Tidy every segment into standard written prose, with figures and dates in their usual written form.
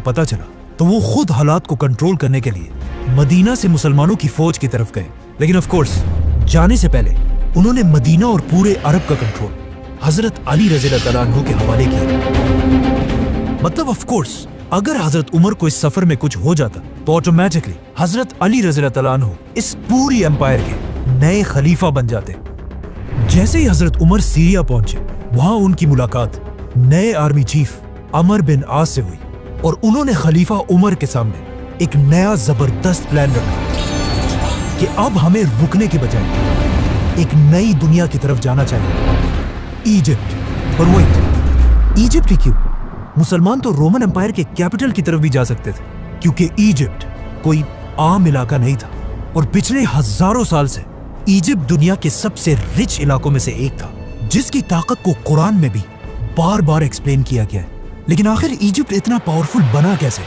पता चला तो वो खुद हालात को कंट्रोल करने के लिए मदीना से मुसलमानों की फौज की तरफ गए, लेकिन ऑफ कोर्स जाने से पहले उन्होंने मदीना और पूरे अरब का कंट्रोल हजरत अली रज़ियल्लाहु तआला अन्हु के हवाले किया। मतलब ऑफ कोर्स अगर हजरत उमर को इस सफर में कुछ हो जाता तो ऑटोमेटिकली हजरत अली रज़ियल्लाहु तआला अन्हु इस पूरी एम्पायर के नए खलीफा बन जाते। जैसे ही हजरत उमर सीरिया पहुंचे, वहां उनकी मुलाकात नए आर्मी चीफ अमर बिन आस से हुई और उन्होंने खलीफा उमर के सामने एक नया जबरदस्त प्लान रखा कि अब हमें रुकने के बजाय एक नई दुनिया की तरफ जाना चाहिए, इजिप्ट। पर वेट, इजिप्ट ही क्यों? मुसलमान तो रोमन एम्पायर के कैपिटल की तरफ भी जा सकते थे, क्योंकि इजिप्ट कोई आम इलाका नहीं था और पिछले हजारों साल से इजिप्ट दुनिया के सबसे रिच इलाकों में से एक था, जिसकी ताकत को कुरान में भी बार बार एक्सप्लेन किया गया है। लेकिन आखिर इजिप्ट इतना पावरफुल बना कैसे?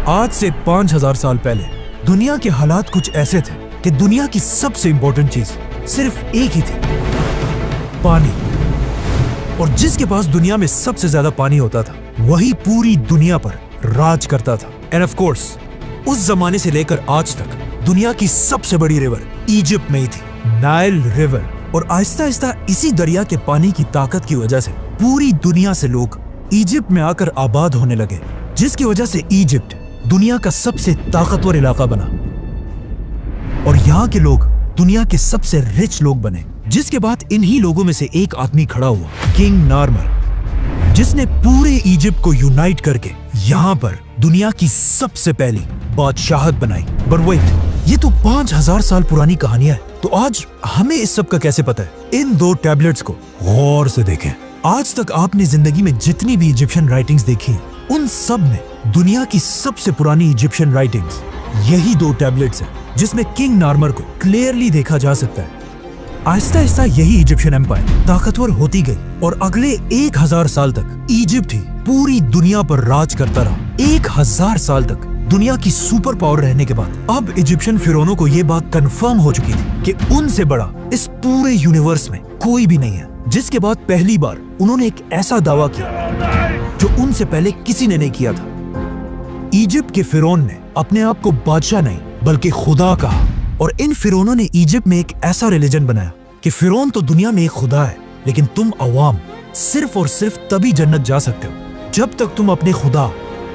आज से 5000 साल पहले दुनिया के हालात कुछ ऐसे थे कि दुनिया की सबसे इंपॉर्टेंट चीज सिर्फ एक ही थी, पानी। और जिसके पास दुनिया में सबसे ज्यादा पानी होता था वही पूरी दुनिया पर राज करता था। एंड ऑफ कोर्स उस जमाने से लेकर आज तक दुनिया की सबसे बड़ी रिवर इजिप्ट में ही थी, नाइल रिवर। और आहिस्ता आहिस्ता इसी दरिया के पानी की ताकत की वजह से पूरी दुनिया से लोग इजिप्ट में आकर आबाद होने लगे, जिसकी वजह से इजिप्ट दुनिया का सबसे ताकतवर इलाका बना और यहाँ के लोग दुनिया के सबसे रिच लोग बने। जिसके बाद इन्हीं लोगों में से एक आदमी खड़ा हुआ, किंग नार्मर, जिसने पूरे इजिप्ट को यूनाइट करके यहाँ पर दुनिया की सबसे पहली बादशाहत बनाई। बट वेट, ये तो 5000 साल पुरानी कहानियां है, तो आज हमें इस सब का कैसे पता है? इन दो टैबलेट्स को गौर से देखें। आज तक आपने जिंदगी में जितनी भी इजिप्शियन राइटिंग्स देखी हैं, उन सब में दुनिया की सबसे पुरानी इजिप्शियन राइटिंग्स यही दो टैबलेट्स हैं, जिसमें किंग नार्मर को क्लियरली देखा जा सकता है। आहिस्ता आहिस्ता यही इजिप्शियन एम्पायर ताकतवर होती गई और अगले 1000 साल तक इजिप्ट ही पूरी दुनिया पर राज करता रहा। 1000 साल तक दुनिया की सुपर पावर रहने के बाद अब इजिप्शियन फिरौनों को यह बात कंफर्म हो चुकी थी कि उनसे बड़ा इस पूरे यूनिवर्स में कोई भी नहीं है। जिसके बाद पहली बार उन्होंने एक ऐसा दावा किया जो उनसे पहले किसी ने नहीं किया था। इजिप्ट के फिरौन ने अपने आप को बादशाह नहीं बल्कि खुदा कहा और इन फिरौनों ने इजिप्ट में एक ऐसा रिलीजन बनाया कि फिरौन तो दुनिया में एक खुदा है, लेकिन तुम अवाम सिर्फ और सिर्फ तभी जन्नत जा सकते हो जब तक तुम अपने खुदा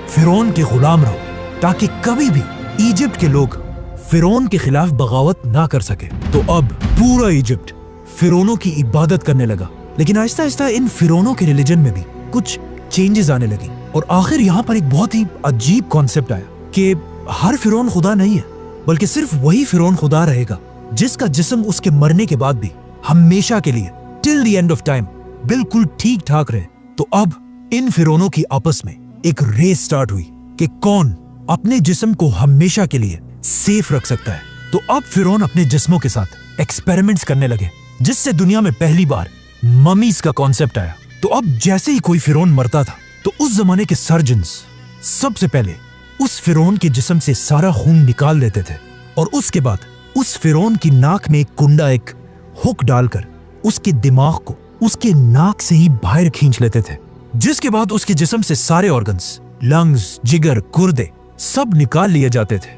फिरौन के गुलाम रहो, ताकि कभी भी इजिप्ट के लोग फिरौन के खिलाफ बगावत ना कर सके। तो अब पूरा इजिप्ट फिरौनों की इबादत करने लगा। लेकिन आहिस्ता आहिस्ता इन फिरौनों के रिलीजन में भी कुछ चेंजेस आने लगी और आखिर यहाँ पर एक बहुत ही अजीब कॉन्सेप्ट आया कि हर फिरौन खुदा नहीं है, बल्कि सिर्फ वही फिरौन खुदा रहेगा जिसका जिस्म उसके मरने के बाद भी हमेशा के लिए till the end of time बिल्कुल ठीक ठाक रहे। तो अब इन फिरौनों की आपस में एक रेस स्टार्ट हुई कि कौन अपने जिस्म को हमेशा के लिए सेफ रख सकता है। तो अब फिरौन अपने जिस्मों के साथ एक्सपेरिमेंट्स करने लगे, जिससे दुनिया में पहली बार ममीज का कॉन्सेप्ट आया। तो अब जैसे ही कोई फिरौन मरता था तो उस जमाने के सर्जन्स सबसे पहले उस फिरौन के जिस्म से सारा खून निकाल देते थे और उसके बाद उस फिरौन की नाक में एक कुंडा, एक हुक डालकर उसके दिमाग को उसके नाक से ही बाहर खींच लेते थे, जिसके बाद उसके जिस्म से सारे ऑर्गन्स, लंग्स, जिगर, गुर्दे सब निकाल लिए जाते थे,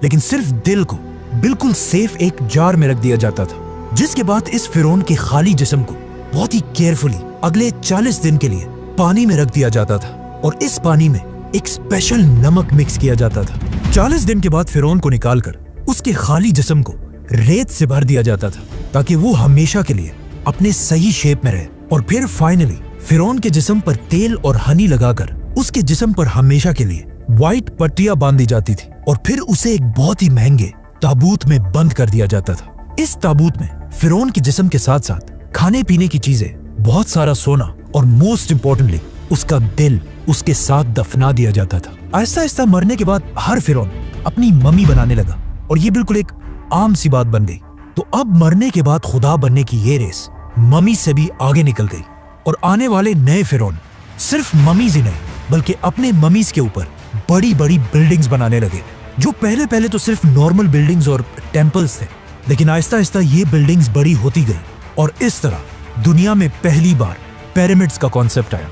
लेकिन सिर्फ दिल को बिल्कुल सेफ एक जार में रख दिया जाता था। जिसके बाद इस फिरौन के खाली जिस्म को बहुत ही केयरफुली अगले 40 दिन के लिए पानी में रख दिया जाता था और इस पानी में एक स्पेशल नमक मिक्स किया जाता था। 40 दिन के बाद फिरौन को निकालकर उसके खाली जिस्म को रेत से भर दिया जाता था ताकि वो हमेशा के लिए अपने सही शेप में रहे। और फिर फाइनली फिरौन के जिस्म पर तेल और हनी लगाकर उसके जिस्म पर हमेशा के लिए व्हाइट पट्टियां बांधी जाती थी और फिर उसे एक बहुत ही महंगे ताबूत में बंद कर दिया जाता था। इस ताबूत में फिरौन के जिस्म के साथ साथ खाने पीने की चीजें, बहुत सारा सोना और मोस्ट इम्पोर्टेंटली उसका दिल उसके साथ दफना दिया जाता था। आहिस्ता आहिस्ता मरने के बाद हर फिरौन अपनी मम्मी बनाने लगा और ये बिल्कुल एक आम सी बात बन गई। तो अब मरने के बाद खुदा बनने की ये रेस मम्मी से भी आगे निकल गई और आने वाले नए फिरौन सिर्फ मम्मीज ही नहीं बल्कि अपने मम्मीज के ऊपर बड़ी बड़ी बिल्डिंग्स बनाने लगे, जो पहले तो सिर्फ नॉर्मल बिल्डिंग्स और टेम्पल्स थे, लेकिन आहिस्ता आहिस्ता ये बिल्डिंग्स बड़ी होती गई और इस तरह दुनिया में पहली बार पिरामिड्स का कॉन्सेप्ट आया।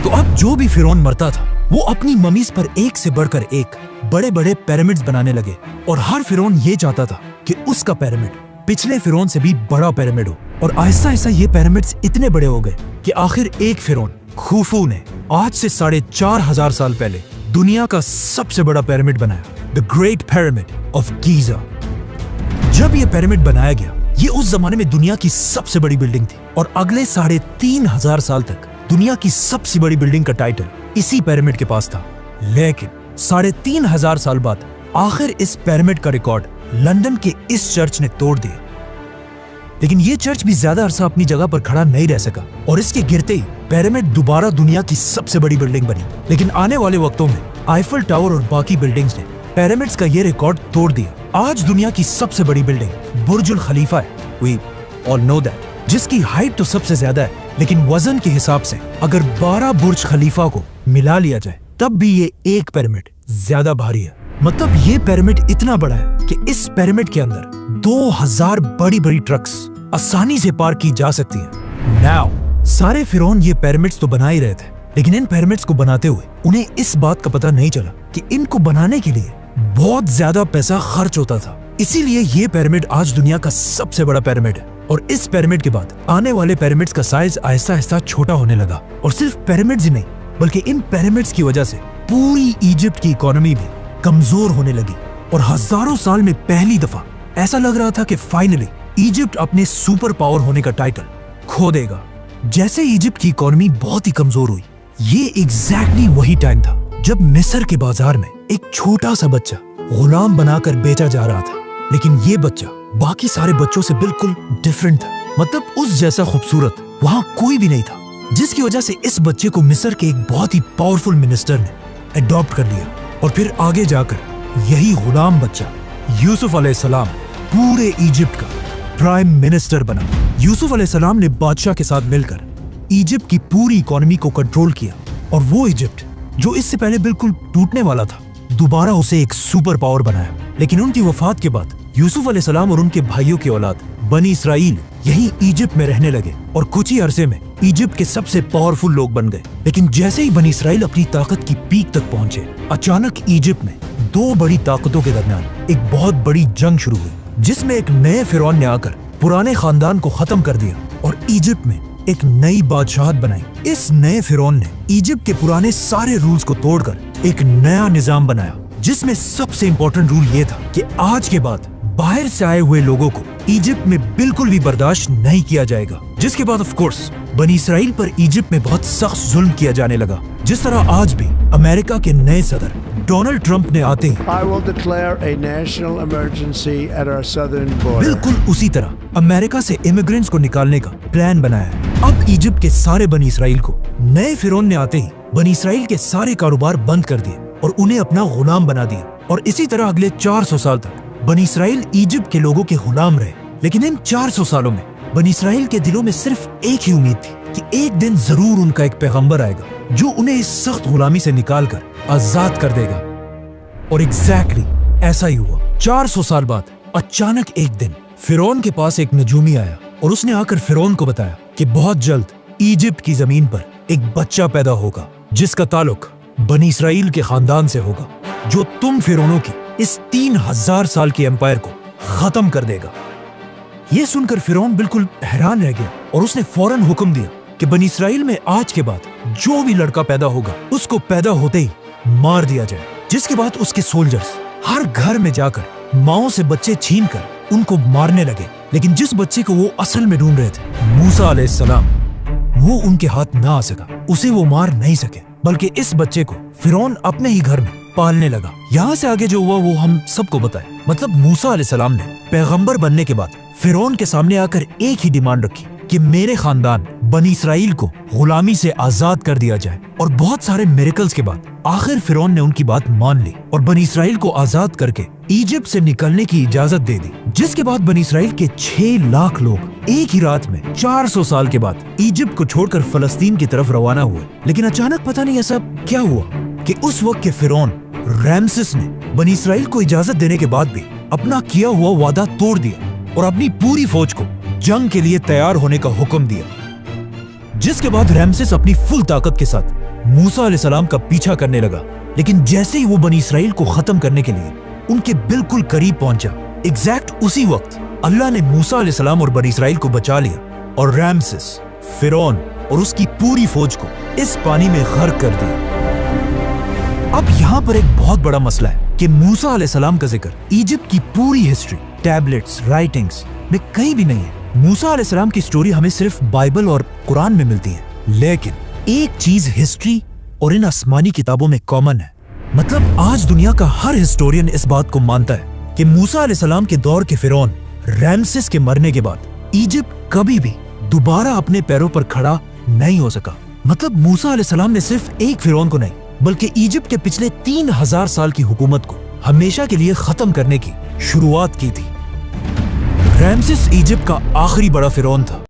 तो अब जो भी फिरौन मरता था वो अपनी ममीज पर एक से बढ़कर एक बड़े बड़े पिरामिड्स बनाने लगे, और हर फिरौन ये चाहता था कि उसका पिरामिड पिछले फिरौन से भी बड़ा पिरामिड हो। और आहिस्ता आहिस्ता ये पिरामिड्स इतने बड़े हो गए कि आखिर एक फिरौन खुफू ने आज से 4,500 साल पहले दुनिया का सबसे बड़ा पिरामिड बनाया, the great pyramid of Giza. जब ये पिरामिड बनाया गया, ये उस जमाने में दुनिया की सबसे बड़ी बिल्डिंग थी, और अगले 3,500 साल तक दुनिया की सबसे बड़ी बिल्डिंग का टाइटल इसी पिरामिड के पास था। लेकिन 3,500 साल बाद आखिर इस पिरामिड का रिकॉर्ड लंदन के इस चर्च ने तोड़ दिया। लेकिन ये चर्च भी ज्यादा अरसा अपनी जगह पर खड़ा नहीं रह सका, और इसके गिरते ही पिरामिड दोबारा दुनिया की सबसे बड़ी बिल्डिंग बनी। लेकिन आने वाले वक्तों में आईफल टावर और बाकी बिल्डिंग्स ने पिरामिड्स का ये रिकॉर्ड तोड़ दिया। आज दुनिया की सबसे बड़ी बिल्डिंग बुर्जुल खलीफा है, we all know that, जिसकी हाइट तो सबसे ज्यादा है, लेकिन वजन के हिसाब से अगर 12 बुर्ज खलीफा को मिला लिया जाए तब भी ये एक पिरामिड ज्यादा भारी है। मतलब ये पिरामिड इतना बड़ा है कि इस पिरामिड के अंदर 2000 बड़ी बड़ी ट्रक्स आसानी से पार्क की जा सकती हैं। नाउ सारे फिरौन ये पिरामिड्स तो बना ही रहे थे, लेकिन इन पिरामिड्स को बनाते हुए उन्हें इस बात का पता नहीं चला कि इनको बनाने के लिए बहुत ज्यादा पैसा खर्च होता था। इसीलिए ये पिरामिड आज दुनिया का सबसे बड़ा पिरामिड है, और इस पिरामिड के बाद आने वाले पिरामिड्स का साइज आहिस्ता आहिस्ता छोटा होने लगा। और सिर्फ पिरामिड्स ही नहीं, बल्कि इन पिरामिड्स की वजह से पूरी इजिप्ट की इकोनॉमी भी कमजोर होने लगी, और हजारों साल में पहली दफा ऐसा लग रहा था कि फाइनली इजिप्ट अपने सुपर पावर होने का टाइटल खो देगा। जैसे इजिप्ट की इकोनॉमी बहुत ही कमजोर हुई, ये एग्जैक्टली वही टाइम था जब मिस्र के बाजार में एक छोटा सा बच्चा गुलाम बनाकर बेचा जा रहा था। लेकिन ये बच्चा बाकी सारे बच्चों से बिल्कुल डिफरेंट था, मतलब उस जैसा खूबसूरत वहाँ कोई भी नहीं था, जिसकी वजह से इस बच्चे को मिस्र के एक बहुत ही पावरफुल मिनिस्टर ने अडॉप्ट कर लिया। और फिर आगे जाकर यही गुलाम बच्चा यूसुफ अलैहिस्सलाम पूरे इजिप्ट का प्राइम मिनिस्टर बना। यूसुफ अलैहिस्सलाम ने बादशाह के साथ मिलकर इजिप्ट की पूरी इकोनॉमी को कंट्रोल किया, और वो इजिप्ट जो इससे पहले बिल्कुल टूटने वाला था, दोबारा उसे एक सुपर पावर बनाया। लेकिन उनकी वफात के बाद यूसुफ अलैहिस्सलाम और उनके भाइयों की औलाद बनी इसराइल यही इजिप्ट में रहने लगे, और कुछ ही अरसे में इजिप्ट के सबसे पावरफुल लोग बन गए। लेकिन जैसे ही बनी इसराइल अपनी ताकत की पीक तक पहुंचे, अचानक इजिप्ट में दो बड़ी ताकतों के दरमियान एक बहुत बड़ी जंग शुरू हुई, जिसमें एक नए फिरौन ने आकर पुराने खानदान को खत्म कर दिया और इजिप्ट में एक नई बादशाहत बनाई। इस नए फिरौन ने इजिप्ट के पुराने सारे रूल्स को तोड़कर एक नया निजाम बनाया, जिसमें सबसे इम्पोर्टेंट रूल ये था कि आज के बाद बाहर से आए हुए लोगों को इजिप्ट में बिल्कुल भी बर्दाश्त नहीं किया जाएगा। जिसके बाद ऑफ कोर्स बनी इसराइल पर इजिप्ट में बहुत सख्त जुल्म किया जाने लगा, जिस तरह आज भी अमेरिका के नए सदर डोनाल्ड ट्रंप ने आते ही I will declare a national emergency at our southern border. बिल्कुल उसी तरह अमेरिका से इमिग्रेंट्स को निकालने का प्लान बनाया है। अब इजिप्ट के सारे बनी इसराइल को नए फिरौन ने आते ही बनी इसराइल के सारे कारोबार बंद कर दिए और उन्हें अपना गुलाम बना दिया, और इसी तरह अगले 400 साल तक बनी इसराइल इजिप्ट के लोगों के गुलाम रहे। लेकिन इन 400 सालों में बनी इसराइल के दिलों में सिर्फ एक ही उम्मीद थी कि एक दिन जरूर उनका एक पैगंबर आएगा जो उन्हें इस सख्त गुलामी से निकालकर आजाद कर देगा। और एग्जैक्टली ऐसा ही हुआ। 400 साल बाद अचानक एक दिन फिरौन के पास एक नजूमी आया और उसने आकर फिरौन को बताया कि बहुत जल्द इजिप्ट की जमीन पर एक बच्चा पैदा होगा जिसका ताल्लुक बनी इसराइल के खानदान से होगा, जो तुम फिरौनों की इस 3000 साल के एम्पायर को खत्म कर देगा। ये सुनकर फिरौन बिल्कुल हैरान रह गया और उसने फौरन हुक्म दिया कि बनी इसराइल में आज के बाद जो भी लड़का पैदा होगा उसको पैदा होते ही मार दिया जाए। जिसके बाद उसके सोल्जर्स हर घर में जाकर माओ से बच्चे छीनकर उनको मारने लगे। लेकिन जिस बच्चे को वो असल में ढूंढ रहे थे, मूसा अलैहिस्सलाम, वो उनके हाथ ना आ सका, उसे वो मार नहीं सके, बल्कि इस बच्चे को फिरौन अपने ही घर में पालने लगा। यहाँ से आगे जो हुआ वो हम सबको बताए। मतलब मूसा अलैहिस्सलाम ने पैगंबर बनने के बाद फिरौन के सामने आकर एक ही डिमांड रखी कि मेरे खानदान बनी इसराइल को गुलामी से आजाद कर दिया जाए। और बहुत सारे मिरेकल्स के बाद आखिर फिरौन ने उनकी बात मान ली और बनी इसराइल को आजाद करके इजिप्ट से निकलने की इजाजत दे दी। जिसके बाद बनी इसराइल के 6 लाख लोग एक ही रात में 400 साल के बाद इजिप्ट को छोड़कर फलस्तीन की तरफ रवाना हुए। लेकिन अचानक पता नहीं ऐसा क्या हुआ कि उस वक्त के फिरौन रैमसेस ने बनी इसराइल को इजाजत देने के बाद भी अपना किया हुआ वादा तोड़ दिया और अपनी पूरी फौज को जंग के लिए तैयार होने का हुक्म दिया। जिसके बाद रैमसेस अपनी फुल ताकत के साथ موسیٰ علیہ السلام کا پیچھا کرنے لگا، لیکن جیسے ہی وہ بنی اسرائیل کو ختم کرنے کے لیے ان کے بالکل قریب پہنچا، ایگزیکٹ اسی وقت اللہ نے موسیٰ علیہ السلام اور بنی اسرائیل کو بچا لیا اور رامسس، فرعون اور اس کی پوری فوج کو اس پانی میں غرق کر دیا۔ اب یہاں پر ایک بہت بڑا مسئلہ ہے کہ موسیٰ علیہ السلام کا ذکر ایجپٹ کی پوری ہسٹری، ٹیبلٹس، رائٹنگز میں کہیں بھی نہیں ہے۔ موسیٰ علیہ السلام کی سٹوری ہمیں صرف بائبل اور قرآن میں ملتی ہے، لیکن ایک چیز ہسٹری اور ان آسمانی کتابوں میں کامن ہے۔ مطلب آج دنیا کا ہر ہسٹورین اس بات کو مانتا ہے کہ موسیٰ علیہ السلام کے دور کے فرعون رامسس کے مرنے کے بعد ایجپٹ کبھی بھی دوبارہ اپنے پیروں پر کھڑا نہیں ہو سکا۔ مطلب موسیٰ علیہ السلام نے صرف ایک فرعون کو نہیں بلکہ ایجپٹ کے پچھلے 3000 سال کی حکومت کو ہمیشہ کے لیے ختم کرنے کی شروعات کی تھی۔ رامسس ایجپٹ کا آخری بڑا فرعون تھا